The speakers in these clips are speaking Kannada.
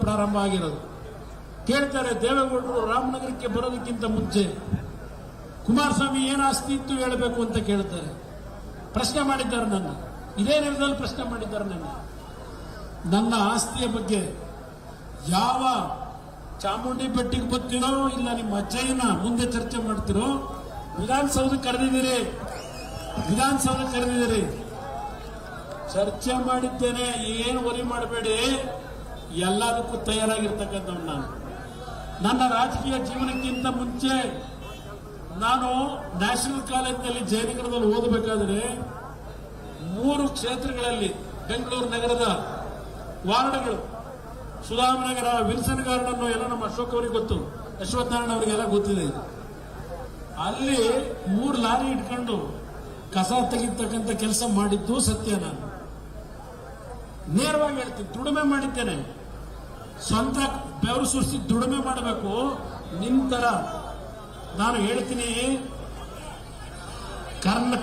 ಪ್ರಾರಂಭ ಆಗಿರೋದು. ಕೇಳ್ತಾರೆ, ದೇವೇಗೌಡರು ರಾಮನಗರಕ್ಕೆ ಬರೋದಕ್ಕಿಂತ ಮುಂಚೆ ಕುಮಾರಸ್ವಾಮಿ ಏನು ಆಸ್ತಿ ಇತ್ತು ಹೇಳಬೇಕು ಅಂತ ಕೇಳ್ತಾರೆ. ಪ್ರಶ್ನೆ ಮಾಡಿದ್ದಾರೆ ನನ್ನ, ಇದೇ ನೆಲದಲ್ಲಿ ಪ್ರಶ್ನೆ ಮಾಡಿದ್ದಾರೆ ನನ್ನ ಆಸ್ತಿಯ ಬಗ್ಗೆ. ಯಾವ ಚಾಮುಂಡಿ ಬೆಟ್ಟಿಗೆ ಬರ್ತೀರೋ ಇಲ್ಲ ನಿಮ್ಮ ಅಜ್ಜಯ್ಯನ ಮುಂದೆ ಚರ್ಚೆ ಮಾಡ್ತಿರೋ, ವಿಧಾನಸೌಧಕ್ಕೆ ಕರೆದಿದ್ದೀರಿ, ಚರ್ಚೆ ಮಾಡಿದ್ದೇನೆ, ಏನು ವರಿ ಮಾಡಬೇಡಿ, ಎಲ್ಲದಕ್ಕೂ ತಯಾರಾಗಿರ್ತಕ್ಕಂಥವ್ನು ನಾನು. ನನ್ನ ರಾಜಕೀಯ ಜೀವನಕ್ಕಿಂತ ಮುಂಚೆ ನಾನು ನ್ಯಾಷನಲ್ ಕಾಲೇಜಿನಲ್ಲಿ ಜಯನಗರದಲ್ಲಿ ಓದಬೇಕಾದ್ರೆ 3 ಕ್ಷೇತ್ರಗಳಲ್ಲಿ ಬೆಂಗಳೂರು ನಗರದ ವಾರ್ಡ್ಗಳು, ಸುಧಾಮನಗರ, ವಿಲ್ಸನ್ ಗಾರ್ಡನ್ ಎಲ್ಲ ನಮ್ಮ ಅಶೋಕ್ ಅವರಿಗೆ ಗೊತ್ತು, ಯಶವಂತನಾರಾಯಣ ಅವರಿಗೆಲ್ಲ ಗೊತ್ತಿದೆ. ಅಲ್ಲಿ 3 ಲಾರಿ ಇಟ್ಕೊಂಡು ಕಸ ತೆಗಿತಕ್ಕಂಥ ಕೆಲಸ ಮಾಡಿದ್ದು ಸತ್ಯ. ನಾನು ನೇರವಾಗಿ ಹೇಳ್ತೀನಿ, ದುಡಿಮೆ ಮಾಡಿದ್ದೇನೆ, ಸ್ವಂತ ಬೆವರು ಸುರಿಸಿ ದುಡಿಮೆ ಮಾಡಬೇಕು. ನಿಮ್ ತರ ನಾನು ಹೇಳ್ತೀನಿ,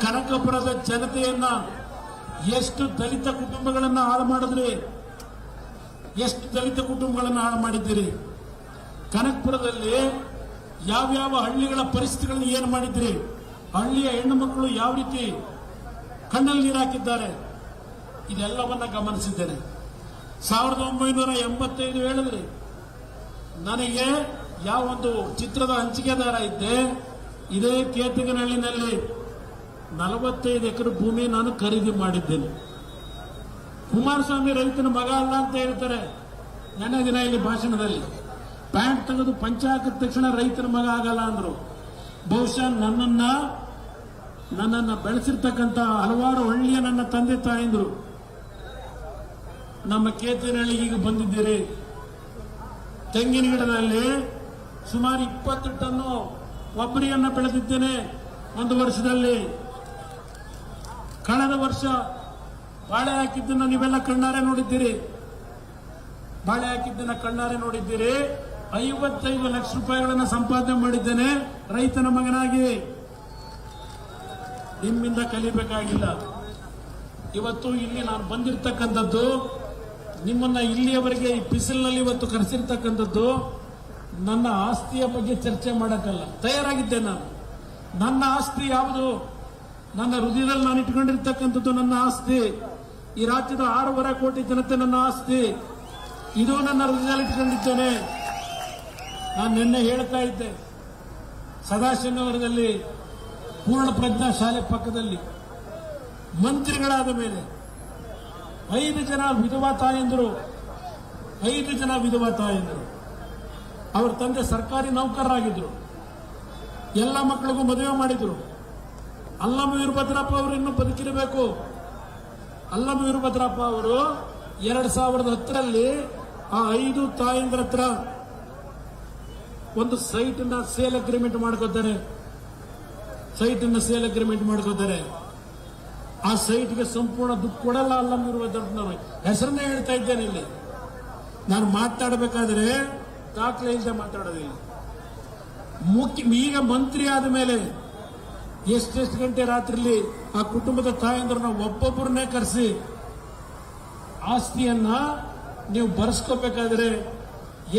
ಕನಕಪುರದ ಜನತೆಯನ್ನ ಎಷ್ಟು ದಲಿತ ಕುಟುಂಬಗಳನ್ನ ಹಾಳು ಮಾಡಿದ್ರಿ, ಎಷ್ಟು ದಲಿತ ಕುಟುಂಬಗಳನ್ನ ಹಾಳು ಮಾಡಿದ್ದೀರಿ. ಕನಕಪುರದಲ್ಲಿ ಯಾವ್ಯಾವ ಹಳ್ಳಿಗಳ ಪರಿಸ್ಥಿತಿಗಳನ್ನು ಏನು ಮಾಡಿದ್ರಿ, ಹಳ್ಳಿಯ ಹೆಣ್ಣು ಮಕ್ಕಳು ಯಾವ ರೀತಿ ಕಣ್ಣಲ್ಲಿ ನೀರು ಹಾಕಿದ್ದಾರೆ, ಇದೆಲ್ಲವನ್ನ ಗಮನಿಸಿದ್ದೇನೆ. 1985 ಹೇಳಿದ್ರಿ, ನನಗೆ ಯಾವ ಒಂದು ಚಿತ್ರದ ಹಂಚಿಕೆದಾರ ಇದ್ದೆ, ಇದೇ ಕೇತಗನಹಳ್ಳಿನಲ್ಲಿ 45 ಎಕರೆ ಭೂಮಿ ನಾನು ಖರೀದಿ ಮಾಡಿದ್ದೇನೆ. ಕುಮಾರಸ್ವಾಮಿ ರೈತನ ಮಗ ಅಲ್ಲ ಅಂತ ಹೇಳ್ತಾರೆ. ನೆನ್ನೆ ದಿನ ಇಲ್ಲಿ ಭಾಷಣದಲ್ಲಿ ಪ್ಯಾಂಟ್ ತೆಗೆದು ಪಂಚ ಹಾಕಿದ ತಕ್ಷಣ ರೈತನ ಮಗ ಆಗಲ್ಲ ಅಂದ್ರು. ಬಹುಶಃ ನನ್ನನ್ನ ಬೆಳೆಸಿರ್ತಕ್ಕಂಥ ಹಲವಾರು ಹಳ್ಳಿಯ ನನ್ನ ತಂದೆ ತಾಯಿಂದ್ರು ನಮ್ಮ ಕೇತನಹಳ್ಳಿಗೆ ಈಗ ಬಂದಿದ್ದೀರಿ. ತೆಂಗಿನ ಗಿಡದಲ್ಲಿ ಸುಮಾರು 20 ಟನ್ನು ಕೊಬ್ಬರಿಯನ್ನ ಬೆಳೆದಿದ್ದೇನೆ ಒಂದು ವರ್ಷದಲ್ಲಿ. ಕಳೆದ ವರ್ಷ ಬಾಳೆ ಹಾಕಿದ್ದನ್ನ ನೀವೆಲ್ಲ ಕಣ್ಣಾರೆ ನೋಡಿದ್ದೀರಿ. 55 ಲಕ್ಷ ರೂಪಾಯಿಗಳನ್ನು ಸಂಪಾದನೆ ಮಾಡಿದ್ದೇನೆ ರೈತನ ಮಗನಾಗಿ. ನಿಮ್ಮಿಂದ ಕಲಿಬೇಕಾಗಿಲ್ಲ. ಇವತ್ತು ಇಲ್ಲಿ ನಾನು ಬಂದಿರತಕ್ಕಂಥದ್ದು, ನಿಮ್ಮನ್ನ ಇಲ್ಲಿಯವರೆಗೆ ಈ ಬಿಸಿಲಿನಲ್ಲಿ ಇವತ್ತು ಕರೆಸಿರ್ತಕ್ಕಂಥದ್ದು ನನ್ನ ಆಸ್ತಿಯ ಬಗ್ಗೆ ಚರ್ಚೆ ಮಾಡಕ್ಕಲ್ಲ. ತಯಾರಾಗಿದ್ದೆ ನಾನು. ನನ್ನ ಆಸ್ತಿ ಯಾವುದು, ನನ್ನ ಹೃದಯದಲ್ಲಿ ನಾನು ಇಟ್ಕೊಂಡಿರ್ತಕ್ಕಂಥದ್ದು ನನ್ನ ಆಸ್ತಿ. ಈ ರಾಜ್ಯದ 6.5 ಕೋಟಿ ಜನತೆ ನನ್ನ ಆಸ್ತಿ. ಇದು ನನ್ನ ಹೃದಯದಲ್ಲಿ ಇಟ್ಕೊಂಡಿದ್ದೇನೆ. ನಾನು ನಿನ್ನೆ ಹೇಳ್ತಾ ಇದ್ದೆ, ಸದಾಶಿವನಗರದಲ್ಲಿ ಪೂರ್ಣ ಪ್ರಜ್ಞಾ ಶಾಲೆ ಪಕ್ಕದಲ್ಲಿ ಮಂತ್ರಿಗಳಾದ ಮೇಲೆ 5 ಜನ ವಿಧವಾ ತಾಯಂದರು, ಅವ್ರ ತಂದೆ ಸರ್ಕಾರಿ ನೌಕರರಾಗಿದ್ರು. ಎಲ್ಲ ಮಕ್ಕಳಿಗೂ ಮದುವೆ ಮಾಡಿದ್ರು. ಅಲ್ಲಮ ವೀರಭದ್ರಪ್ಪ ಅವರು ಇನ್ನೂ ಬದುಕಿರಬೇಕು. ಅಲ್ಲಮ ವೀರಭದ್ರಪ್ಪ ಅವರು 2010ರಲ್ಲಿ ಆ 5 ತಾಯಂದ್ರ ಹತ್ರ ಒಂದು ಸೈಟನ್ನ ಸೇಲ್ ಅಗ್ರಿಮೆಂಟ್ ಮಾಡ್ಕೋತಾರೆ. ಆ ಸೈಟ್ಗೆ ಸಂಪೂರ್ಣ ದುಡ್ಡು ಕೊಡಲ್ಲ ಅಲ್ಲಮ ವೀರಭದ್ರಪ್ಪನವರು. ಹೆಸರನ್ನೇ ಹೇಳ್ತಾ ಇದ್ದೇನೆ ಇಲ್ಲಿ. ನಾನು ಮಾತಾಡಬೇಕಾದ್ರೆ ದಾಖಲೆ ಇಲ್ಲದೆ ಮಾತಾಡೋದಿಲ್ಲ. ಈಗ ಮಂತ್ರಿ ಆದ ಮೇಲೆ ಎಷ್ಟೆಷ್ಟು ಗಂಟೆ ರಾತ್ರಿಲಿ ಆ ಕುಟುಂಬದ ತಾಯಂದ್ರನ್ನ ಒಬ್ಬೊಬ್ಬರನ್ನೇ ಕರೆಸಿ ಆಸ್ತಿಯನ್ನ ನೀವು ಬರ್ಸ್ಕೋಬೇಕಾದ್ರೆ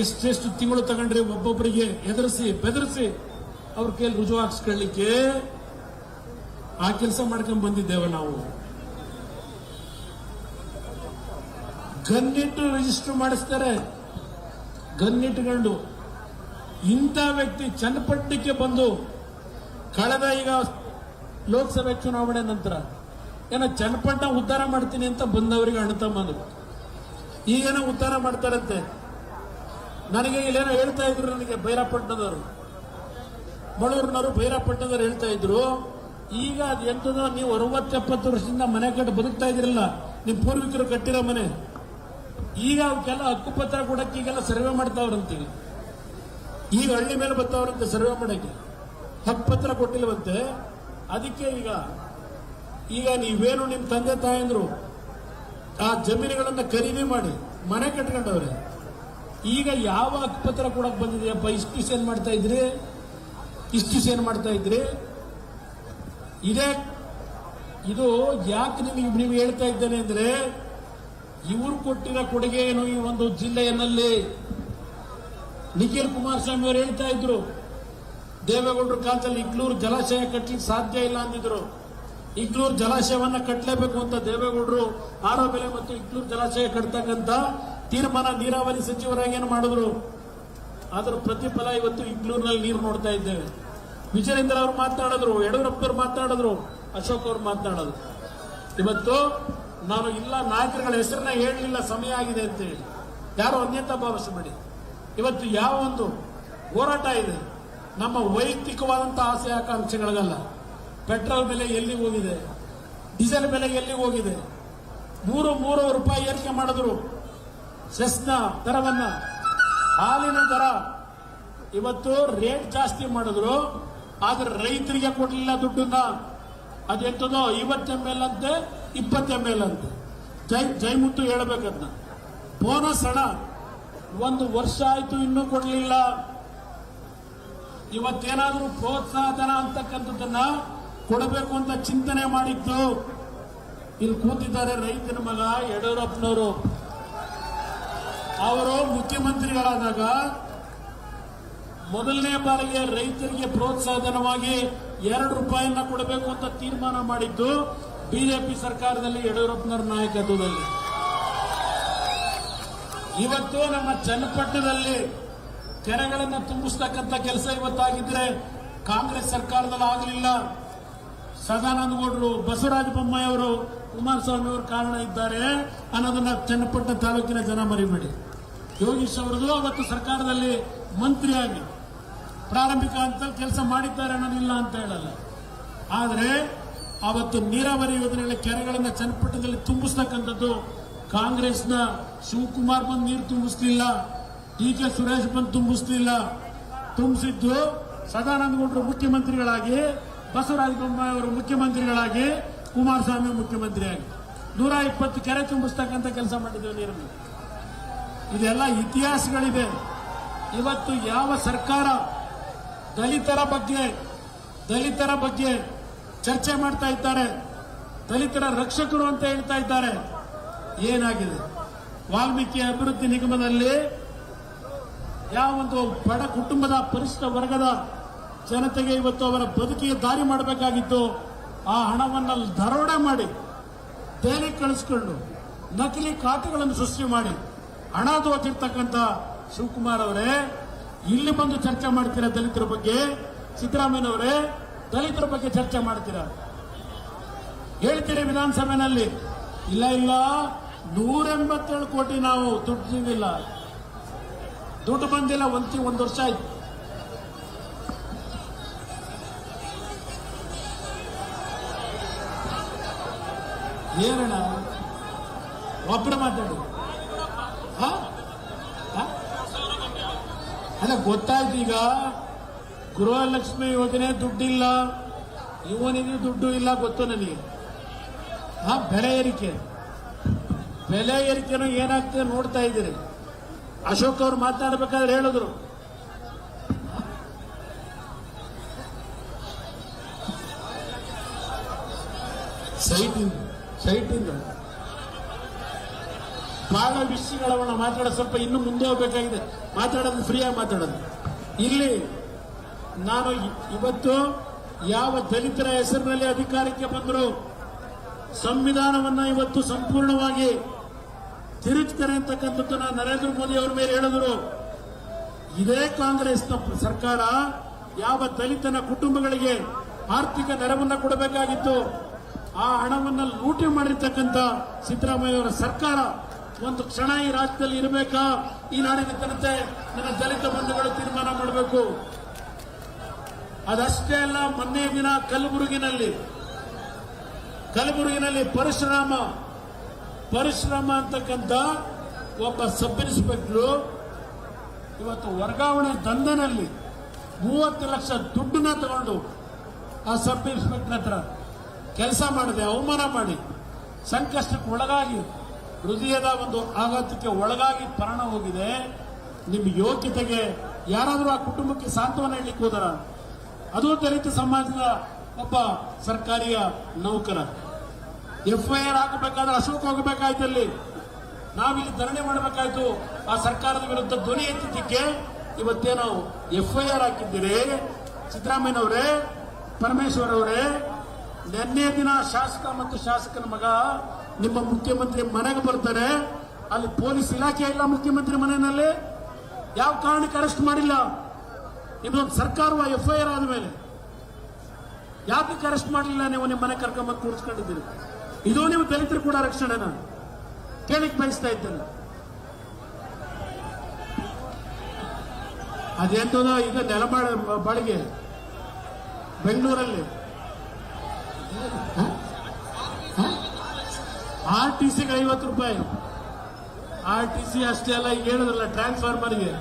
ಎಷ್ಟೆಷ್ಟು ತಿಂಗಳು ತಗೊಂಡ್ರಿ, ಒಬ್ಬೊಬ್ಬರಿಗೆ ಬೆದರಿಸಿ ಅವ್ರ ಕೈಯಲ್ಲಿ ರುಜುವು ಹಾಕ್ಸ್ಕೊಳ್ಳಿಕ್ಕೆ ಆ ಕೆಲಸ ಮಾಡ್ಕೊಂಡ್ ಬಂದಿದ್ದೇವೆ ನಾವು. ಗನ್ನಿಟ್ಟು ರಿಜಿಸ್ಟರ್ ಮಾಡಿಸ್ತಾರೆ, ಗನ್ನಿಟ್ಟುಕೊಂಡು. ಇಂಥ ವ್ಯಕ್ತಿ ಚನ್ನಪಟ್ಟಣಕ್ಕೆ ಬಂದು ಕಳೆದ ಈಗ ಲೋಕಸಭೆ ಚುನಾವಣೆ ನಂತರ ಚನ್ನಪಟ್ಟಣ ಉದ್ಧಾರ ಮಾಡ್ತೀನಿ ಅಂತ ಬಂದವರಿಗೆ ಅಣ್ಣತಮ್ಮನು ಈಗೇನೋ ಉದ್ಧಾರ ಮಾಡ್ತಾರಂತೆ. ನನಗೆ ಇಲ್ಲೇನೋ ಹೇಳ್ತಾ ಇದ್ರು, ನನಗೆ ಬೈರಾಪಟ್ಟಣದವರು, ಮಳೂರಿನವರು ಬೈರಾಪಟ್ಟಣದವ್ರು ಹೇಳ್ತಾ ಇದ್ರು, ಈಗ ಅದು ಎಂತದೋ ನೀವು 60-70 ವರ್ಷದಿಂದ ಮನೆ ಕಟ್ಟಿ ಬದುಕ್ತಾ ಇದ್ರಲ್ಲ, ನಿಮ್ ಪೂರ್ವಿಕರು ಕಟ್ಟಿರೋ ಮನೆ, ಈಗ ಅವಕ್ಕೆಲ್ಲ ಹಕ್ಕುಪತ್ರ ಕೊಡಕ್ಕೆ ಈಗೆಲ್ಲ ಸರ್ವೆ ಮಾಡ್ತಾವ್ರಂತೀವಿ. ಈಗ ಹಳ್ಳಿ ಮೇಲೆ ಬರ್ತಾವ್ರಂತೆ ಸರ್ವೆ ಮಾಡಕ್ಕೆ, ಹಕ್ಕುಪತ್ರ ಕೊಟ್ಟಿಲ್ವಂತೆ. ಅದಕ್ಕೆ ಈಗ ನೀವೇನು ನಿಮ್ಮ ತಂದೆ ತಾಯಂದ್ರು ಆ ಜಮೀನುಗಳನ್ನ ಖರೀದಿ ಮಾಡಿ ಮನೆ ಕಟ್ಕೊಂಡವ್ರೆ. ಈಗ ಯಾವ ಹಕ್ಕುಪತ್ರ ಕೊಡಕ್ ಬಂದಿದೆಯಪ್ಪ? ಇಷ್ಟು ಸೇನ್ ಮಾಡ್ತಾ ಇದ್ರಿ. ಇದು ಯಾಕೆ ನೀವು ಹೇಳ್ತಾ ಇದ್ದೇನೆ ಅಂದ್ರೆ, ಇವರು ಕೊಟ್ಟಿರೋ ಕೊಡುಗೆ ಏನು ಈ ಒಂದು ಜಿಲ್ಲೆಯಲ್ಲಿ? ನಿಖಿಲ್ ಕುಮಾರಸ್ವಾಮಿ ಅವರು ಹೇಳ್ತಾ ಇದ್ರು, ದೇವೇಗೌಡರ ಕಾಲದಲ್ಲಿ ಇಗ್ಲೂರು ಜಲಾಶಯ ಕಟ್ಟಲಿಕ್ಕೆ ಸಾಧ್ಯ ಇಲ್ಲ ಅಂದಿದ್ರು. ಇಗ್ಲೂರು ಜಲಾಶಯವನ್ನ ಕಟ್ಟಲೇಬೇಕು ಅಂತ ದೇವೇಗೌಡರು ಆರೋಬೆಲೆ ಮತ್ತು ಇಗ್ಲೂರು ಜಲಾಶಯ ಕಟ್ತಕ್ಕಂತ ತೀರ್ಮಾನ ನೀರಾವರಿ ಸಚಿವರಾಗಿ ಏನು ಮಾಡಿದ್ರು. ಅದರ ಪ್ರತಿಫಲ ಇವತ್ತು ಇಗ್ಲೂರಿನಲ್ಲಿ ನೀರು ನೋಡ್ತಾ ಇದ್ದೇವೆ. ವಿಜಯೇಂದ್ರ ಅವರು ಮಾತನಾಡಿದ್ರು, ಯಡಿಯೂರಪ್ಪರು ಮಾತನಾಡಿದ್ರು, ಅಶೋಕ್ ಅವರು ಮಾತನಾಡಿದ್ರು. ಇವತ್ತು ನಾನು ಇಲ್ಲ ನಾಯಕರುಗಳ ಹೆಸರನ್ನ ಹೇಳಲಿಲ್ಲ, ಸಮಯ ಆಗಿದೆ ಅಂತ ಹೇಳಿ ಯಾರು ಅನ್ಯತಾ ಭಾವಿಸಬೇಡಿ. ಇವತ್ತು ಯಾವ ಒಂದು ಹೋರಾಟ ಇದೆ, ನಮ್ಮ ವೈಯಕ್ತಿಕವಾದಂತಹ ಆಸೆ ಆಕಾಂಕ್ಷೆಗಳಿಗಲ್ಲ. ಪೆಟ್ರೋಲ್ ಬೆಲೆ ಎಲ್ಲಿ ಹೋಗಿದೆ, ಡೀಸೆಲ್ ಬೆಲೆ ಎಲ್ಲಿ ಹೋಗಿದೆ, 3 ರೂಪಾಯಿ ಏರಿಕೆ ಮಾಡಿದ್ರು. ಸೆಸ್ನ ದರವನ್ನ, ಹಾಲಿನ ದರ ಇವತ್ತು ರೇಟ್ ಜಾಸ್ತಿ ಮಾಡಿದ್ರು, ಆದ್ರೆ ರೈತರಿಗೆ ಕೊಡಲಿಲ್ಲ ದುಡ್ಡನ್ನ. ಅದೆಂತದೋ 50 ml ಅಂತೆ, 20 ml ಅಂತೆ. ಜೈಮುತ್ತು ಹೇಳಬೇಕದ್ನ. ಬೋನಸ್ ಹಣ 1 ವರ್ಷ ಆಯ್ತು ಇನ್ನೂ ಕೊಡಲಿಲ್ಲ. ಇವತ್ತೇನಾದ್ರೂ ಪ್ರೋತ್ಸಾಹ ಧನ ಅಂತಕ್ಕಂಥದ್ದನ್ನ ಕೊಡಬೇಕು ಅಂತ ಚಿಂತನೆ ಮಾಡಿದ್ದು. ಇಲ್ಲಿ ಕೂತಿದ್ದಾರೆ ರೈತನ ಮಗ ಯಡಿಯೂರಪ್ಪನವರು. ಅವರು ಮುಖ್ಯಮಂತ್ರಿಗಳಾದಾಗ ಮೊದಲನೇ ಬಾರಿಗೆ ರೈತರಿಗೆ ಪ್ರೋತ್ಸಾಹ ಧನವಾಗಿ 2 ರೂಪಾಯಿಯನ್ನ ಕೊಡಬೇಕು ಅಂತ ತೀರ್ಮಾನ ಮಾಡಿದ್ದು ಬಿಜೆಪಿ ಸರ್ಕಾರದಲ್ಲಿ, ಯಡಿಯೂರಪ್ಪನವರ ನಾಯಕತ್ವದಲ್ಲಿ. ಇವತ್ತು ನಮ್ಮ ಚನ್ನಪಟ್ಟಣದಲ್ಲಿ ಕೆರೆಗಳನ್ನು ತುಂಬಿಸ್ತಕ್ಕಂಥ ಕೆಲಸ ಇವತ್ತಾಗಿದ್ರೆ ಕಾಂಗ್ರೆಸ್ ಸರ್ಕಾರದಲ್ಲಿ ಆಗಲಿಲ್ಲ. ಸದಾನಂದ ಗೌಡರು, ಬಸವರಾಜ ಬೊಮ್ಮಾಯಿ ಅವರು, ಕುಮಾರಸ್ವಾಮಿ ಅವರು ಕಾರಣ ಇದ್ದಾರೆ ಅನ್ನೋದನ್ನ ಚನ್ನಪಟ್ಟಣ ತಾಲೂಕಿನ ಜನ ಮರಿಬೇಡಿ. ಯೋಗೀಶ್ ಅವರದು ಅವತ್ತು ಸರ್ಕಾರದಲ್ಲಿ ಮಂತ್ರಿಯಾಗಿ ಪ್ರಾರಂಭಿಕ ಹಂತದಲ್ಲಿ ಕೆಲಸ ಮಾಡಿದ್ದಾರೆ ಅನ್ನೋದಿಲ್ಲ ಅಂತ ಹೇಳಲ್ಲ. ಆದರೆ ಅವತ್ತು ನೀರಾವರಿ ಯೋಜನೆಗಳ ಕೆರೆಗಳನ್ನು ಚನ್ನಪಟ್ಟಣದಲ್ಲಿ ತುಂಬಿಸ್ತಕ್ಕಂಥದ್ದು ಕಾಂಗ್ರೆಸ್ನ ಶಿವಕುಮಾರ್ ಬಂದು ನೀರು ತುಂಬಿಸ್ಲಿಲ್ಲ, ಡಿ.ಕೆ. ಸುರೇಶ್ ಬಂದು ತುಂಬಿಸ್ಲಿಲ್ಲ. ತುಂಬಿಸಿದ್ದು ಸದಾನಂದ ಗೌಡರು ಮುಖ್ಯಮಂತ್ರಿಗಳಾಗಿ, ಬಸವರಾಜ ಬೊಮ್ಮಾಯಿ ಅವರು ಮುಖ್ಯಮಂತ್ರಿಗಳಾಗಿ, ಕುಮಾರಸ್ವಾಮಿ ಮುಖ್ಯಮಂತ್ರಿಯಾಗಿ 120 ಕೆರೆ ತುಂಬಿಸ್ತಕ್ಕಂಥ ಕೆಲಸ ಮಾಡಿದ್ದೇವೆ ನೀರನ್ನು. ಇದೆಲ್ಲ ಇತಿಹಾಸಗಳಿದೆ. ಇವತ್ತು ಯಾವ ಸರ್ಕಾರ ದಲಿತರ ಬಗ್ಗೆ ಚರ್ಚೆ ಮಾಡ್ತಾ ಇದ್ದಾರೆ, ದಲಿತರ ರಕ್ಷಕರು ಅಂತ ಹೇಳ್ತಾ ಇದ್ದಾರೆ. ಏನಾಗಿದೆ? ವಾಲ್ಮೀಕಿ ಅಭಿವೃದ್ಧಿ ನಿಗಮದಲ್ಲಿ ಯಾವ ಒಂದು ಬಡ ಕುಟುಂಬದ ಪರಿಶಿಷ್ಟ ವರ್ಗದ ಜನತೆಗೆ ಇವತ್ತು ಅವರ ಬದುಕಿಗೆ ದಾರಿ ಮಾಡಬೇಕಾಗಿತ್ತು, ಆ ಹಣವನ್ನು ದರೋಡೆ ಮಾಡಿ ದೆಹಲಿಗೆ ಕಳಿಸ್ಕೊಂಡು ನಕಲಿ ಖಾತೆಗಳನ್ನು ಸೃಷ್ಟಿ ಮಾಡಿ ಹಣ ದೋಚಿರ್ತಕ್ಕಂಥ ಶಿವಕುಮಾರ್ ಅವರೇ, ಇಲ್ಲಿ ಬಂದು ಚರ್ಚೆ ಮಾಡ್ತೀರಾ ದಲಿತರ ಬಗ್ಗೆ? ಸಿದ್ದರಾಮಯ್ಯನವರೇ, ದಲಿತರ ಬಗ್ಗೆ ಚರ್ಚೆ ಮಾಡ್ತೀರಾ? ಹೇಳ್ತೀರಿ ವಿಧಾನಸಭೆಯಲ್ಲಿ, ಇಲ್ಲ 187 ಕೋಟಿ ನಾವು ದುಡ್ಡು ಬಂದಿಲ್ಲ, ಒಂದು ವರ್ಷ ಆಯ್ತು. ಏನಣ್ಣ ಒಬ್ಬರು ಮಾತಾಡಿ. ಅಲ್ಲ, ಗೊತ್ತಾಯ್ತು. ಈಗ ಗೃಹಲಕ್ಷ್ಮಿ ಯೋಜನೆ ದುಡ್ಡಿಲ್ಲ, ಇವನಿಗೆ ದುಡ್ಡು ಇಲ್ಲ, ಗೊತ್ತು ನನಗೆ. ಬೆಲೆ ಏರಿಕೆನೂ ಏನಾಗ್ತದೆ ನೋಡ್ತಾ ಇದ್ದೀರಿ. ಅಶೋಕ್ ಅವರು ಮಾತನಾಡಬೇಕಾದ್ರೆ ಹೇಳಿದ್ರು, ಸೈಟಿಂದ ಬಹಳ ವಿಷಯಗಳನ್ನ ಮಾತಾಡೋದು, ಸ್ವಲ್ಪ ಇನ್ನು ಮುಂದೆ ಹೋಗಬೇಕಾಗಿದೆ. ಮಾತಾಡೋದು ಫ್ರೀಯಾಗಿ ಮಾತಾಡೋದು. ಇಲ್ಲಿ ನಾನು ಇವತ್ತು ಯಾವ ದಲಿತರ ಹೆಸರಿನಲ್ಲಿ ಅಧಿಕಾರಕ್ಕೆ ಬಂದರು, ಸಂವಿಧಾನವನ್ನ ಇವತ್ತು ಸಂಪೂರ್ಣವಾಗಿ ತಿರುಚ್ತಾರೆ ಅಂತಕ್ಕಂಥದ್ದು ನಾನು ನರೇಂದ್ರ ಮೋದಿ ಅವರ ಮೇಲೆ ಹೇಳಿದ್ರು. ಇದೇ ಕಾಂಗ್ರೆಸ್ನ ಸರ್ಕಾರ ಯಾವ ದಲಿತನ ಕುಟುಂಬಗಳಿಗೆ ಆರ್ಥಿಕ ನೆರವನ್ನ ಕೊಡಬೇಕಾಗಿತ್ತು, ಆ ಹಣವನ್ನು ಲೂಟಿ ಮಾಡಿರ್ತಕ್ಕಂಥ ಸಿದ್ದರಾಮಯ್ಯ ಅವರ ಸರ್ಕಾರ ಒಂದು ಕ್ಷಣ ಈ ರಾಜ್ಯದಲ್ಲಿ ಇರಬೇಕಾ? ಈ ನಾಡಿನ ಜನತೆ, ನನ್ನ ದಲಿತ ಬಂಧುಗಳು ತೀರ್ಮಾನ ಮಾಡಬೇಕು. ಅದಷ್ಟೇ ಅಲ್ಲ, ಮೊನ್ನೆ ದಿನ ಕಲಬುರಗಿನಲ್ಲಿ ಪರಶುರಾಮ ಅಂತಕ್ಕಂಥ ಒಬ್ಬ ಸಬ್ ಇನ್ಸ್ಪೆಕ್ಟರ್ ಇವತ್ತು ವರ್ಗಾವಣೆ ದಂಧೆನಲ್ಲಿ 30 ಲಕ್ಷ ದುಡ್ಡನ್ನ ತಗೊಂಡು ಆ ಸಬ್ ಇನ್ಸ್ಪೆಕ್ಟರ್ ಹತ್ರ ಕೆಲಸ ಮಾಡದೆ ಅವಮಾನ ಮಾಡಿ ಸಂಕಷ್ಟಕ್ಕೆ ಒಳಗಾಗಿ, ಹೃದಯದ ಒಂದು ಆಘಾತಕ್ಕೆ ಒಳಗಾಗಿ ಪ್ರಾಣ ಹೋಗಿದೆ. ನಿಮ್ಮ ಯೋಗ್ಯತೆಗೆ ಯಾರಾದರೂ ಆ ಕುಟುಂಬಕ್ಕೆ ಸಾಂತ್ವನ ಹೇಳಲಿಕ್ಕೆ ಹೋದರ? ಅದು ದಲಿತ ಸಮಾಜದ ಒಬ್ಬ ಸರ್ಕಾರಿಯ ನೌಕರ. FIR ಹಾಕಬೇಕಾದ್ರೆ ಅಶೋಕ್ ಹೋಗಬೇಕಾಯ್ತಲ್ಲಿ. ನಾವಿಲ್ಲಿ ಧರಣಿ ಮಾಡಬೇಕಾಯ್ತು. ಆ ಸರ್ಕಾರದ ವಿರುದ್ಧ ಧ್ವನಿ ಎತ್ತಿದ್ದಕ್ಕೆ ಇವತ್ತೇನು FIR ಹಾಕಿದ್ದೀರಿ ಸಿದ್ದರಾಮಯ್ಯನವರೇ, ಪರಮೇಶ್ವರ್ ಅವರೇ. ನಿನ್ನೆ ದಿನ ಶಾಸಕ ಮತ್ತು ಶಾಸಕನ ಮಗ ನಿಮ್ಮ ಮುಖ್ಯಮಂತ್ರಿ ಮನೆಗೆ ಬರ್ತಾರೆ, ಅಲ್ಲಿ ಪೊಲೀಸ್ ಇಲಾಖೆ ಇಲ್ಲ ಮುಖ್ಯಮಂತ್ರಿ ಮನೆಯಲ್ಲಿ. ಯಾವ ಕಾರಣಕ್ಕೆ ಅರೆಸ್ಟ್ ಮಾಡಿಲ್ಲ? ನಿಮ್ಮದೊಂದು ಸರ್ಕಾರವ FIR ಆದ ಮೇಲೆ ಯಾಕೆ ಅರೆಸ್ಟ್ ಮಾಡಲಿಲ್ಲ? ನೀವು ನಿಮ್ಮ ಮನೆ ಕರ್ಕೊಂಬಂದು ಕೂರಿಸ್ಕೊಂಡಿದ್ದೀರಿ. ಇದು ನೀವು ದಲಿತರು ಕೂಡ ರಕ್ಷಣೆನ ಕೇಳಿಕ್ ಬಯಸ್ತಾ ಇದ್ದೇನೆ. ಅದೆಂತದ ಈಗ ನೆಲ ಬಾಡಿಗೆ ಬೆಂಗಳೂರಲ್ಲಿ RTCಗೆ 50 ರೂಪಾಯಿ. RTC ಅಷ್ಟೇ ಅಲ್ಲ, ಈಗ ಹೇಳಿದ್ರಲ್ಲ ಟ್ರಾನ್ಸ್ಫಾರ್ಮರ್ಗೆ.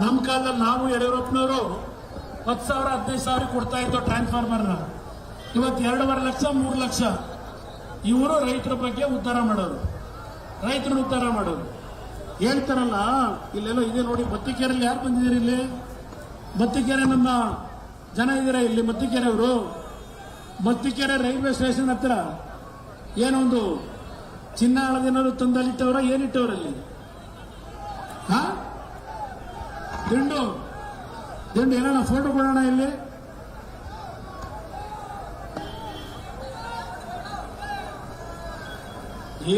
ನಮ್ಮ ಕಾಲದಲ್ಲಿ ನಾವು ಯಡಿಯೂರಪ್ಪನವರು 10,000 15,000 ಕೊಡ್ತಾ ಇದ್ದೋ ಟ್ರಾನ್ಸ್ಫಾರ್ಮರ್ನ. ಇವತ್ತು 2.5 ಲಕ್ಷ 3 ಲಕ್ಷ. ಇವರು ರೈತರ ಬಗ್ಗೆ ಉದ್ಧಾರ ಮಾಡೋರು, ರೈತರನ್ನು ಉದ್ಧಾರ ಮಾಡೋರು. ಹೇಳ್ತಾರಲ್ಲ, ಇಲ್ಲೆಲ್ಲ ಇದೆ ನೋಡಿ, ಮತ್ತಿಕೆರೆಯಲ್ಲಿ ಯಾರು ಬಂದಿದ್ದೀರಿ? ಇಲ್ಲಿ ಮತ್ತಿಕೆರೆ ನಮ್ಮ ಜನ ಇದ್ದೀರಾ ಇಲ್ಲಿ? ಮತ್ತಿಕೆರೆ ಅವರು ಮತ್ತಿಕೆರೆ ರೈಲ್ವೆ ಸ್ಟೇಷನ್ ಹತ್ರ ಏನೊಂದು ಚಿನ್ನ ಹಳದಿನವರು ತಂದಲ್ಲಿಟ್ಟವರ ಏನಿಟ್ಟವರಲ್ಲಿ ದಿಂಡು ದಿಂಡು ಏನೋ ಫೋಟೋ ಕೊಡೋಣ ಇಲ್ಲಿ.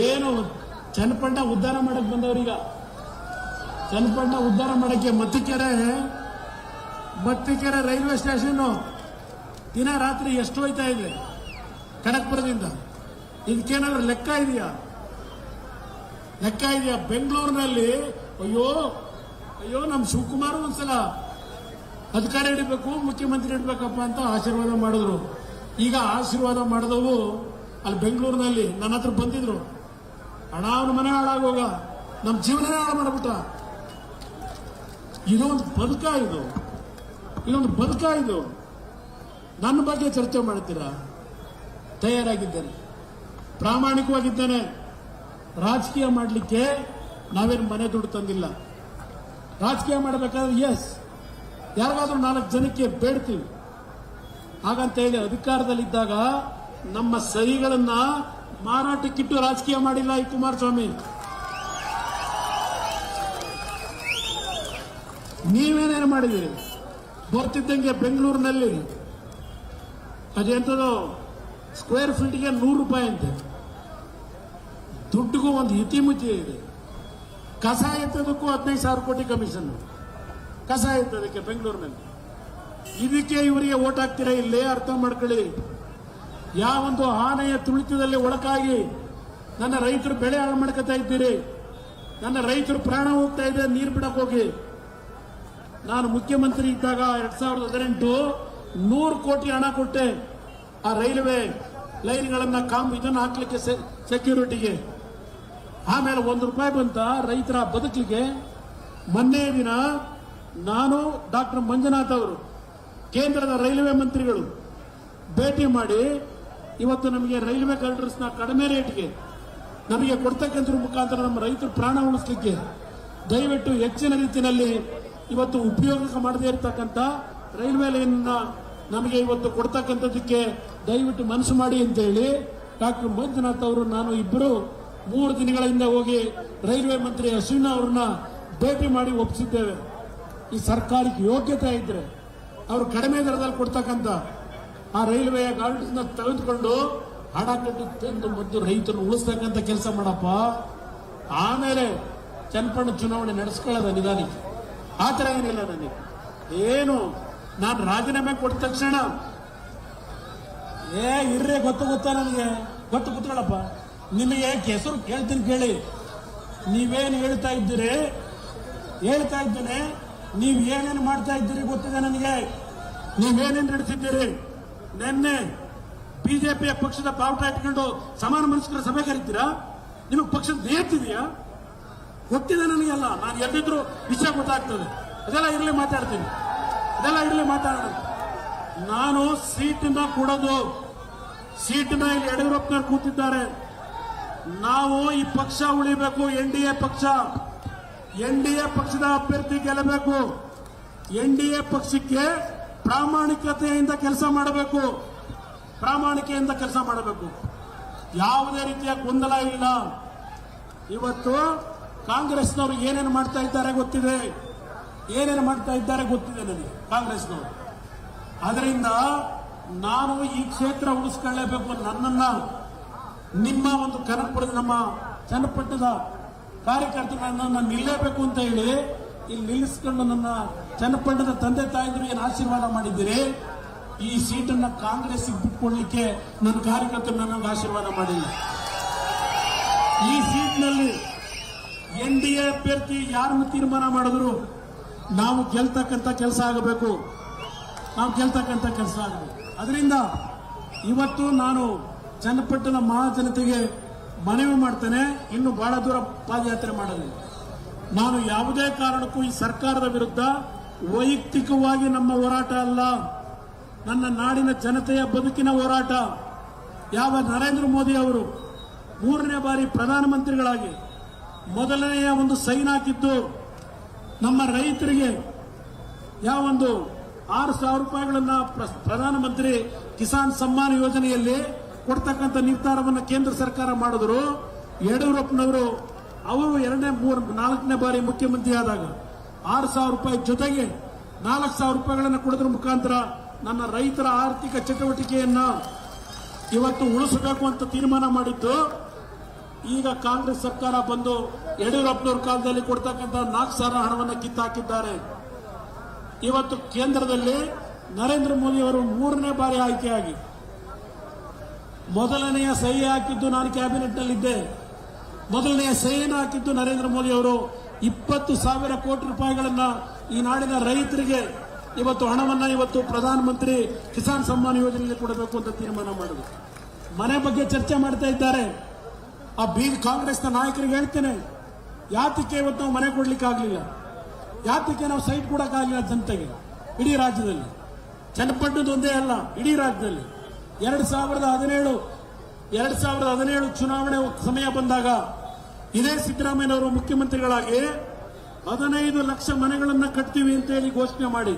ಏನು ಚನ್ನಪಣ್ಣ ಉದ್ಧಾರ ಮಾಡಕ್ ಬಂದವ್ರೀಗ. ಚನ್ನಪಣ್ಣ ಉದ್ಧಾರ ಮಾಡಕ್ಕೆ ಮತ್ತಿಕೆರೆ ರೈಲ್ವೆ ಸ್ಟೇಷನ್ ದಿನ ರಾತ್ರಿ ಎಷ್ಟು ಹೋಯ್ತಾ ಇದೆ ಕನಕಪುರದಿಂದ? ಇದಕ್ಕೇನಾದ್ರೂ ಲೆಕ್ಕ ಇದೆಯಾ? ಬೆಂಗಳೂರಿನಲ್ಲಿ ಅಯ್ಯೋ ನಮ್ಮ ಶಿವಕುಮಾರ್ ಒಂದ್ಸಲ ಅಧಿಕಾರ ಹಿಡಿಬೇಕು, ಮುಖ್ಯಮಂತ್ರಿ ಹಿಡ್ಬೇಕಪ್ಪ ಅಂತ ಆಶೀರ್ವಾದ ಮಾಡಿದ್ರು. ಈಗ ಆಶೀರ್ವಾದ ಮಾಡಿದವು ಅಲ್ಲಿ ಬೆಂಗಳೂರಿನಲ್ಲಿ ನನ್ನ ಹತ್ರ ಬಂದಿದ್ರು. ಹಣ ಅವನ ಮನೆ ಹಾಳಾಗೋಗ ನಮ್ಮ ಜೀವನನೇ ಹಾಳು ಮಾಡಿಬಿಟ್ಟ. ಇದೊಂದು ಬದುಕ ಇದು. ನನ್ನ ಬಗ್ಗೆ ಚರ್ಚೆ ಮಾಡ್ತೀರಾ? ತಯಾರಾಗಿದ್ದೇನೆ, ಪ್ರಾಮಾಣಿಕವಾಗಿದ್ದೇನೆ. ರಾಜಕೀಯ ಮಾಡಲಿಕ್ಕೆ ನಾವೇನು ಮನೆ ದುಡ್ಡು ತಂದಿಲ್ಲ. ರಾಜಕೀಯ ಮಾಡಬೇಕಾದ್ರೆ ಯಾರಿಗಾದ್ರೂ 4 ಜನಕ್ಕೆ ಬೇಡ್ತೀವಿ. ಹಾಗಂತ ಹೇಳಿ ಅಧಿಕಾರದಲ್ಲಿದ್ದಾಗ ನಮ್ಮ ಸಹಿಗಳನ್ನ ಮಾರಾಟಕ್ಕಿಟ್ಟು ರಾಜಕೀಯ ಮಾಡಿಲ್ಲ ಈ ಕುಮಾರಸ್ವಾಮಿ. ನೀವೇನೇನು ಮಾಡಿದ್ದೀರಿ? ಬರ್ತಿದ್ದಂಗೆ ಬೆಂಗಳೂರಿನಲ್ಲಿ ಅದೆಂಥದ್ದು ಸ್ಕ್ವೇರ್ ಫೀಟ್ಗೆ 100 ರೂಪಾಯಿ ಅಂತೆ. ದುಡ್ಡಿಗೂ ಒಂದು ಇತಿಮಿತಿ ಇದೆ. ಕಸ ಎತ್ತೋದಕ್ಕೂ 15,000 ಕೋಟಿ ಕಮಿಷನ್. ಕಸ ಎತ್ತೋದಕ್ಕೆ ಬೆಂಗಳೂರಿನಲ್ಲಿ. ಇದಕ್ಕೆ ಇವರಿಗೆ ಓಟ್ ಹಾಕ್ತೀರಾ? ಇಲ್ಲೇ ಅರ್ಥ ಮಾಡ್ಕೊಳ್ಳಿ. ಯಾವೊಂದು ಆನೆಯ ತುಳಿತದಲ್ಲಿ ಒಳಕಾಗಿ ನನ್ನ ರೈತರು ಬೆಳೆ ಹಾಳು ಮಾಡ್ಕೊತಾ ಇದ್ದೀರಿ. ನನ್ನ ರೈತರು ಪ್ರಾಣ ಹೋಗ್ತಾ ಇದೆ ನೀರು ಬಿಡಕ್ ಹೋಗಿ. ನಾನು ಮುಖ್ಯಮಂತ್ರಿ ಇದ್ದಾಗ 2018 100 ಕೋಟಿ ಹಣ ಕೊಟ್ಟೆ ಆ ರೈಲ್ವೆ ಲೈನ್ಗಳನ್ನ ಇದನ್ನು ಹಾಕ್ಲಿಕ್ಕೆ ಸೆಕ್ಯೂರಿಟಿಗೆ. ಆಮೇಲೆ 1 ರೂಪಾಯಿ ಬಂತ ರೈತರ ಬದುಕಲಿಗೆ. ಮೊನ್ನೆ ದಿನ ನಾನು ಡಾಕ್ಟರ್ ಮಂಜುನಾಥ್ ಅವರು ಕೇಂದ್ರದ ರೈಲ್ವೆ ಮಂತ್ರಿಗಳು ಭೇಟಿ ಮಾಡಿ ಇವತ್ತು ನಮಗೆ ರೈಲ್ವೆ ಕಾರಿಡಾರ್ಸ್ನ ಕಡಿಮೆ ರೇಟ್ಗೆ ನಮಗೆ ಕೊಡ್ತಕ್ಕಂಥ ಮುಖಾಂತರ ನಮ್ಮ ರೈತರು ಪ್ರಾಣ ಉಳಿಸಲಿಕ್ಕೆ ದಯವಿಟ್ಟು ಹೆಚ್ಚಿನ ರೀತಿಯಲ್ಲಿ ಇವತ್ತು ಉಪಯೋಗ ಮಾಡದೇ ಇರತಕ್ಕಂಥ ರೈಲ್ವೆ ಲೈನ್ ನಮಗೆ ಇವತ್ತು ಕೊಡ್ತಕ್ಕಂಥದ್ದಕ್ಕೆ ದಯವಿಟ್ಟು ಮನಸ್ಸು ಮಾಡಿ ಅಂತ ಹೇಳಿ ಡಾಕ್ಟರ್ ಮಂಜುನಾಥ್ ಅವರು ನಾನು ಇಬ್ಬರು 3 ದಿನಗಳ ಹಿಂದೆ ಹೋಗಿ ರೈಲ್ವೆ ಮಂತ್ರಿ ಅಶ್ವಿನ್ ಅವರನ್ನ ಭೇಟಿ ಮಾಡಿ ಒಪ್ಪಿಸಿದ್ದೇವೆ. ಈ ಸರ್ಕಾರಕ್ಕೆ ಯೋಗ್ಯತೆ ಇದ್ರೆ ಅವರು ಕಡಿಮೆ ದರದಲ್ಲಿ ಕೊಡ್ತಕ್ಕಂಥ ಆ ರೈಲ್ವೆಯ ಗಾರ್ಡ್ಸ್ನ ತೆಗೆದುಕೊಂಡು ಹಣ ಕೊಟ್ಟು ತಂದು ಮೊದಲು ರೈತರನ್ನು ಉಳಿಸ್ತಕ್ಕಂಥ ಕೆಲಸ ಮಾಡಪ್ಪ. ಆಮೇಲೆ ಚನ್ನಪಣ್ಣ ಚುನಾವಣೆ ನಡೆಸ್ಕೊಳ್ಳೋದ ನಿಧಾನಕ್ಕೆ. ಆ ಥರ ಏನಿಲ್ಲ ನನಗೆ. ಏನು ನಾನು ರಾಜೀನಾಮೆ ಕೊಟ್ಟ ತಕ್ಷಣ ಇರ್ರೆ ಗೊತ್ತಾ ನನಗೆ ಗೊತ್ತು ಕೂತ್ಕೊಳ್ಳಪ್ಪ. ನಿಮಗೆ ಹೆಸರು ಕೇಳ್ತೀನಿ ಕೇಳಿ. ನೀವೇನು ಹೇಳ್ತಾ ಇದ್ದೀರಿ? ಹೇಳ್ತಾ ಇದ್ದೇನೆ. ನೀವು ಏನೇನು ಮಾಡ್ತಾ ಇದ್ದೀರಿ ಗೊತ್ತಿದೆ ನನಗೆ. ನೀವೇನೇನು ನಡೆಸಿದ್ದೀರಿ? ನಿನ್ನೆ ಬಿಜೆಪಿಯ ಪಕ್ಷದ ಬಾವುಟ ಇಟ್ಕೊಂಡು ಸಮಾನ ಮನಸ್ಕರ ಸಭೆ ಕರೀತೀರಾ? ನಿಮಗೆ ಪಕ್ಷದ ನೇರ್ತಿದೆಯಾ? ಗೊತ್ತಿದೆ ನನಗೆಲ್ಲ. ನಾನು ಎಲ್ಲಿದ್ರು ವಿಷಯ ಗೊತ್ತಾಗ್ತದೆ. ಅದೆಲ್ಲ ಇರಲಿ ಮಾತಾಡ್ತೀನಿ. ಮಾತಾಡೋಣ. ನಾನು ಸೀಟನ್ನ ಕೊಡೋದು, ಸೀಟನ್ನ ಇಲ್ಲಿ ಯಡಿಯೂರಪ್ಪನವರು ಕೂತಿದ್ದಾರೆ. ನಾವು ಈ ಪಕ್ಷ ಉಳಿಬೇಕು. NDA ಪಕ್ಷದ ಅಭ್ಯರ್ಥಿ ಗೆಲ್ಲಬೇಕು. NDA ಪಕ್ಷಕ್ಕೆ ಪ್ರಾಮಾಣಿಕತೆಯಿಂದ ಕೆಲಸ ಮಾಡಬೇಕು. ಯಾವುದೇ ರೀತಿಯ ಗೊಂದಲ ಇಲ್ಲ. ಇವತ್ತು ಕಾಂಗ್ರೆಸ್ನವರು ಏನೇನು ಮಾಡ್ತಾ ಇದ್ದಾರೆ ಗೊತ್ತಿದೆ, ಏನೇನು ಮಾಡ್ತಾ ಇದ್ದಾರೆ ಗೊತ್ತಿದೆ ನನಗೆ ಕಾಂಗ್ರೆಸ್ನವರು. ಅದರಿಂದ ನಾನು ಈ ಕ್ಷೇತ್ರ ಉಳಿಸ್ಕೊಳ್ಳೇಬೇಕು, ನನ್ನನ್ನ ನಿಮ್ಮ ಒಂದು ಕನಕಪುರದ ನಮ್ಮ ಚನ್ನಪಟ್ಟಣದ ಕಾರ್ಯಕರ್ತರು ನನ್ನನ್ನು ನಿಲ್ಲೇಬೇಕು ಅಂತ ಹೇಳಿ ಇಲ್ಲಿ ನಿಲ್ಲಿಸ್ಕೊಂಡು ನನ್ನ ಚನ್ನಪಟ್ಟಣದ ತಂದೆ ತಾಯಿದ್ರು ಏನು ಆಶೀರ್ವಾದ ಮಾಡಿದ್ದೀರಿ, ಈ ಸೀಟನ್ನ ಕಾಂಗ್ರೆಸ್ ಬಿಟ್ಕೊಡ್ಲಿಕ್ಕೆ ನನ್ನ ಕಾರ್ಯಕರ್ತರು ನನಗೆ ಆಶೀರ್ವಾದ ಮಾಡಿಲ್ಲ. ಈ ಸೀಟ್ನಲ್ಲಿ NDA ಅಭ್ಯರ್ಥಿ ಯಾರನ್ನು ತೀರ್ಮಾನ ಮಾಡಿದ್ರು ನಾವು ಗೆಲ್ತಕ್ಕಂಥ ಕೆಲಸ ಆಗಬೇಕು, ನಾವು ಗೆಲ್ತಕ್ಕಂಥ ಕೆಲಸ ಆಗಬೇಕು. ಅದರಿಂದ ಇವತ್ತು ನಾನು ಚನ್ನಪಟ್ಟಣ ಮಹಾಜನತೆಗೆ ಮನವಿ ಮಾಡ್ತೇನೆ, ಇನ್ನು ಬಹಳ ದೂರ ಪಾದಯಾತ್ರೆ ಮಾಡಲಿಲ್ಲ. ನಾನು ಯಾವುದೇ ಕಾರಣಕ್ಕೂ ಈ ಸರ್ಕಾರದ ವಿರುದ್ಧ ವೈಯಕ್ತಿಕವಾಗಿ ನಮ್ಮ ಹೋರಾಟ ಅಲ್ಲ, ನನ್ನ ನಾಡಿನ ಜನತೆಯ ಬದುಕಿನ ಹೋರಾಟ. ಯಾವ ನರೇಂದ್ರ ಮೋದಿ ಅವರು 3ನೇ ಬಾರಿ ಪ್ರಧಾನಮಂತ್ರಿಗಳಾಗಿ ಮೊದಲನೆಯ ಒಂದು ಸೈನ್ ಹಾಕಿದ್ದು ನಮ್ಮ ರೈತರಿಗೆ ಯಾವ ಒಂದು 6,000 ರೂಪಾಯಿಗಳನ್ನ ಪ್ರಧಾನಮಂತ್ರಿ ಕಿಸಾನ್ ಸಮ್ಮಾನ್ ಯೋಜನೆಯಲ್ಲಿ ಕೊಡ್ತಕ್ಕಂಥ ನಿರ್ಧಾರವನ್ನು ಕೇಂದ್ರ ಸರ್ಕಾರ ಮಾಡಿದ್ರು. ಯಡಿಯೂರಪ್ಪನವರು ಅವರು 4ನೇ ಬಾರಿ ಮುಖ್ಯಮಂತ್ರಿ ಆದಾಗ 6,000 ರೂಪಾಯಿ ಜೊತೆಗೆ 4,000 ರೂಪಾಯಿಗಳನ್ನು ಕೊಡೋದ್ರ ಮುಖಾಂತರ ನನ್ನ ರೈತರ ಆರ್ಥಿಕ ಚಟುವಟಿಕೆಯನ್ನ ಇವತ್ತು ಉಳಿಸಬೇಕು ಅಂತ ತೀರ್ಮಾನ ಮಾಡಿದ್ದು. ಈಗ ಕಾಂಗ್ರೆಸ್ ಸರ್ಕಾರ ಬಂದು ಯಡಿಯೂರಪ್ಪನವ್ರ ಕಾಲದಲ್ಲಿ ಕೊಡ್ತಕ್ಕಂಥ 4,000 ಹಣವನ್ನು ಕಿತ್ತಾಕಿದ್ದಾರೆ. ಇವತ್ತು ಕೇಂದ್ರದಲ್ಲಿ ನರೇಂದ್ರ ಮೋದಿ ಅವರು 3ನೇ ಬಾರಿ ಆಯ್ಕೆಯಾಗಿ ಮೊದಲನೆಯ ಸಹಿ ಹಾಕಿದ್ದು ನಾನು ಕ್ಯಾಬಿನೆಟ್ನಲ್ಲಿದ್ದೆ. ಮೊದಲನೆಯ ಸಹಿಯನ್ನು ಹಾಕಿದ್ದು ನರೇಂದ್ರ ಮೋದಿ ಅವರು 20,000 ಕೋಟಿ ರೂಪಾಯಿಗಳನ್ನ ಈ ನಾಡಿನ ರೈತರಿಗೆ ಇವತ್ತು ಹಣವನ್ನ ಇವತ್ತು ಪ್ರಧಾನಮಂತ್ರಿ ಕಿಸಾನ್ ಸಮ್ಮಾನ್ ಯೋಜನೆಗೆ ಕೊಡಬೇಕು ಅಂತ ತೀರ್ಮಾನ ಮಾಡಿದ್ರು. ಮನೆ ಬಗ್ಗೆ ಚರ್ಚೆ ಮಾಡ್ತಾ ಇದ್ದಾರೆ. ಆ ಕಾಂಗ್ರೆಸ್ನ ನಾಯಕರಿಗೆ ಹೇಳ್ತೇನೆ, ಯಾತಕ್ಕೆ ಇವತ್ತು ನಾವು ಮನೆ ಕೊಡ್ಲಿಕ್ಕೆ ಆಗಲಿಲ್ಲ, ಯಾತಕ್ಕೆ ನಾವು ಸೈಟ್ ಕೊಡಕ್ಕಾಗಲಿಲ್ಲ ಜನತೆಗೆ ಇಡೀ ರಾಜ್ಯದಲ್ಲಿ, ಚನ್ನಪಟ್ಟಣದ ಒಂದೇ ಅಲ್ಲ ಇಡೀ ರಾಜ್ಯದಲ್ಲಿ. 2017 ಚುನಾವಣೆ ಸಮಯ ಬಂದಾಗ ಇದೇ ಸಿದ್ದರಾಮಯ್ಯನವರು ಮುಖ್ಯಮಂತ್ರಿಗಳಾಗಿ 15 ಲಕ್ಷ ಮನೆಗಳನ್ನ ಕಟ್ತೀವಿ ಅಂತ ಹೇಳಿ ಘೋಷಣೆ ಮಾಡಿ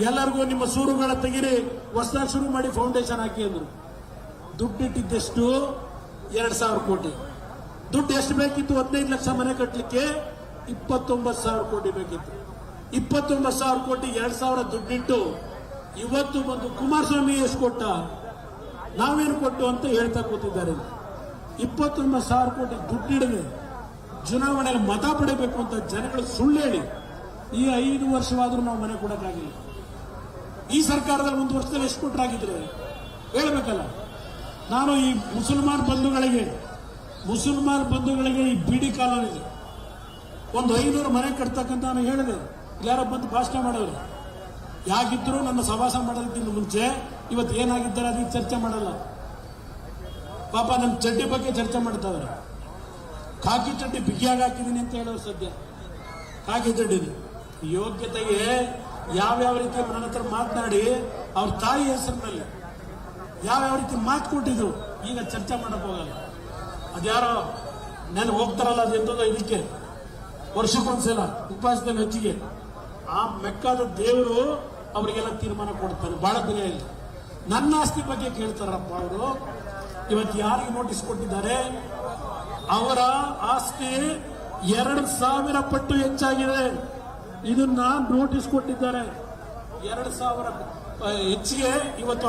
ಎಲ್ಲರಿಗೂ ನಿಮ್ಮ ಸೂರುಗಳ ತೆಗಿರಿ, ಹೊಸದಾಗಿ ಶುರು ಮಾಡಿ ಫೌಂಡೇಶನ್ ಹಾಕಿ ಅಂದ್ರು. ದುಡ್ಡಿಟ್ಟಿದ್ದೆಷ್ಟು 2,000 ಕೋಟಿ. ದುಡ್ಡು ಎಷ್ಟು ಬೇಕಿತ್ತು? 15 ಲಕ್ಷ ಮನೆ ಕಟ್ಟಲಿಕ್ಕೆ 29,000 ಕೋಟಿ ಬೇಕಿತ್ತು. 29,000 ಕೋಟಿ 2,000 ದುಡ್ಡಿಟ್ಟು ಇವತ್ತು ಬಂದು ಕುಮಾರಸ್ವಾಮಿ ಎಷ್ಟು ಕೊಟ್ಟ, ನಾವೇನು ಕೊಟ್ಟು ಅಂತ ಹೇಳ್ತಾ ಕೂತಿದ್ದಾರೆ. 29,000 ಕೋಟಿ ದುಡ್ಡಿಡದೆ ಚುನಾವಣೆಯಲ್ಲಿ ಮತ ಪಡೆಯಬೇಕು ಅಂತ ಜನಗಳು ಸುಳ್ಳು ಹೇಳಿ ಈ 5 ವರ್ಷವಾದ್ರೂ ನಾವು ಮನೆ ಕೊಡಕ್ಕಾಗಿಲ್ಲ. ಈ ಸರ್ಕಾರದಲ್ಲಿ 1 ವರ್ಷದಲ್ಲಿ ಎಷ್ಟು ಕೊಟ್ಟರಾಗಿದ್ರೆ ಹೇಳ್ಬೇಕಲ್ಲ. ನಾನು ಈ ಮುಸಲ್ಮಾನ್ ಬಂಧುಗಳಿಗೆ ಈ ಬಿಡಿ ಕಾಲೋನಿ ಒಂದು 500 ಮನೆ ಕಟ್ತಕ್ಕಂತ ನಾನು ಹೇಳಿದೆ. ಯಾರೋ ಬಂದು ಭಾಷಣ ಮಾಡೋರು ಯಾಗಿದ್ರು ನನ್ನ ಸವಾಸ ಮಾಡೋದಕ್ಕಿಂತ ಮುಂಚೆ ಇವತ್ತು ಏನಾಗಿದ್ದಾರೆ ಅದಕ್ಕೆ ಚರ್ಚೆ ಮಾಡಲ್ಲ. ಪಾಪ ನಮ್ಮ ಚಡ್ಡಿ ಬಗ್ಗೆ ಚರ್ಚೆ ಮಾಡ್ತಾವ್ರೆ. ಕಾಕಿ ಚಡ್ಡಿ ಬಿಗಿಯಾಗಿ ಹಾಕಿದ್ದೀನಿ ಅಂತ ಹೇಳೋರು ಸದ್ಯ ಕಾಕಿ ಚಡ್ಡಿದೆ. ಯೋಗ್ಯತೆಗೆ ಯಾವ್ಯಾವ ರೀತಿ ನನ್ನ ಹತ್ರ ಮಾತನಾಡಿ ಅವ್ರ ತಾಯಿ ಹೆಸರಿನಲ್ಲಿ ಯಾವ್ಯಾವ ರೀತಿ ಮಾತು ಕೊಟ್ಟಿದ್ರು ಈಗ ಚರ್ಚೆ ಮಾಡಕ್ ಹೋಗಲ್ಲ. ಅದ್ಯಾರೋ ನಾನು ಹೋಗ್ತಾರಲ್ಲ ಅದೆಂತದೋ ಇದಕ್ಕೆ ವರ್ಷಕ್ಕೊಂದ್ಸಲ ಉಪವಾಸದಲ್ಲಿ ಹೆಚ್ಚಿಗೆ ಆ ಮೆಕ್ಕಾದ ದೇವರು ಅವರಿಗೆಲ್ಲ ತೀರ್ಮಾನ ಕೊಡ್ತಾನೆ. ಬಹಳ ದಿನ ಇಲ್ಲ. ನನ್ನ ಆಸ್ತಿ ಬಗ್ಗೆ ಕೇಳ್ತಾರಪ್ಪ ಅವರು. ಇವತ್ತು ಯಾರಿಗೆ ನೋಟಿಸ್ ಕೊಟ್ಟಿದ್ದಾರೆ? ಅವರ ಆಸ್ತಿ 2,000 ಪಟ್ಟು ಹೆಚ್ಚಾಗಿದೆ. ಇದನ್ನ ನೋಟಿಸ್ ಕೊಟ್ಟಿದ್ದಾರೆ. 2,000 ಹೆಚ್ಚಿಗೆ ಇವತ್ತು